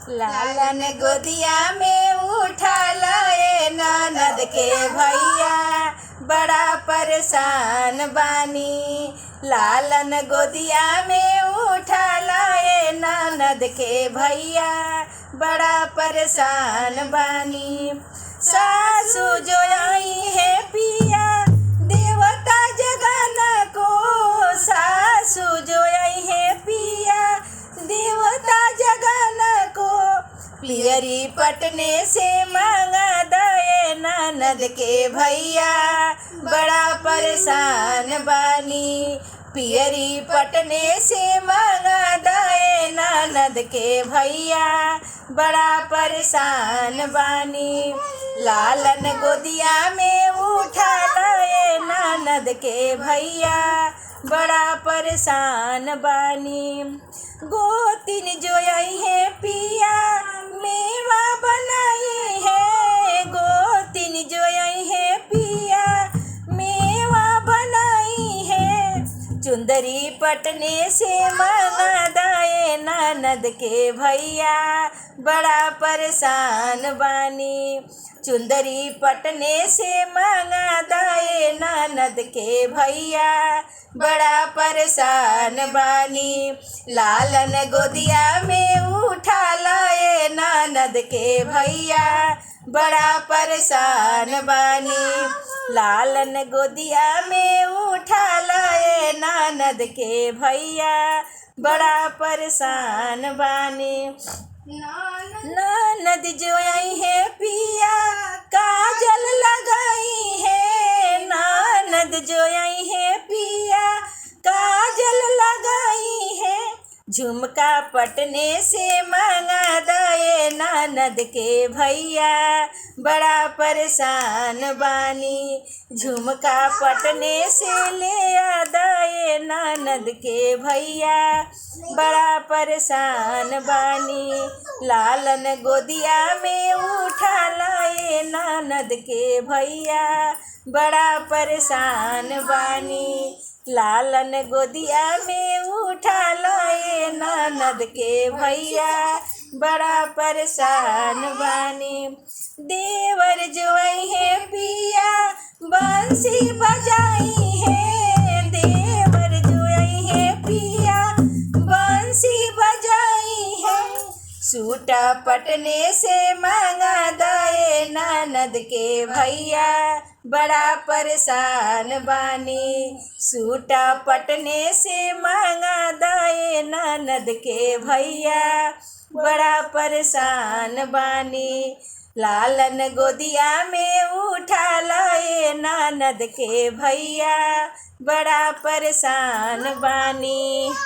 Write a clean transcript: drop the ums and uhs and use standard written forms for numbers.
लालन गोदिया में उठा लाए ननद के भैया, बड़ा परेशान बानी। लालन गोदिया में उठा लाए ननद के भैया, बड़ा परेशान बानी। सासू जो आई है पिया देवता जगन को, सासू जो आई है पिया देवता जगन को, पियरी पटने से मांगा दे ननद के भैया, बड़ा परेशान बानी। पियरी पटने से मांगा दे ननद के भैया, बड़ा परेशान बानी। लालन गोदिया में उठा लाए ननद के भैया, बड़ा परेशान बानी। गोतिन जो आई है पिया मेवा बनाई है, गोतिन जो आई है पिया मेवा बनाई है। चुंदरी पटने से मांगा दाए ननद के भैया, बड़ा परेशान बानी। चुंदरी पटने से मांगा दाए ननद के भैया, बड़ा परेशान बानी। लालन गोदिया में उठा लाए ननद के भैया, बड़ा परेशान बानी। लालन गोदिया में उठा लाए ननद के भैया, बड़ा परेशान बानी। ननद जो आई है पिया काजल लगाई है, ननद जो आई है पिया काजल लगाई है। झुमका पटने से मांगा दे ननद के भैया, बड़ा परेशान बानी। झुमका पटने से ले आ दे ननद के भैया, बड़ा परेशान बानी। लालन गोदिया में उठा लाए ननद के भैया, बड़ा परेशान बानी। लालन गोदिया में उठा लाए ननद के भैया, बड़ा परेशान बानी। देवर जो आई है पिया बंसी बजाई है, देवर जो आई है पिया बंसी बजाई है। सूटा पटने से मांगा दाए ननद के भैया, बड़ा परेशान बानी। सूटा पटने से मांगा दाए ननद के भैया, बड़ा परेशान बानी। लालन गोदिया में उठा लाए ननद के भैया, बड़ा परेशान बानी।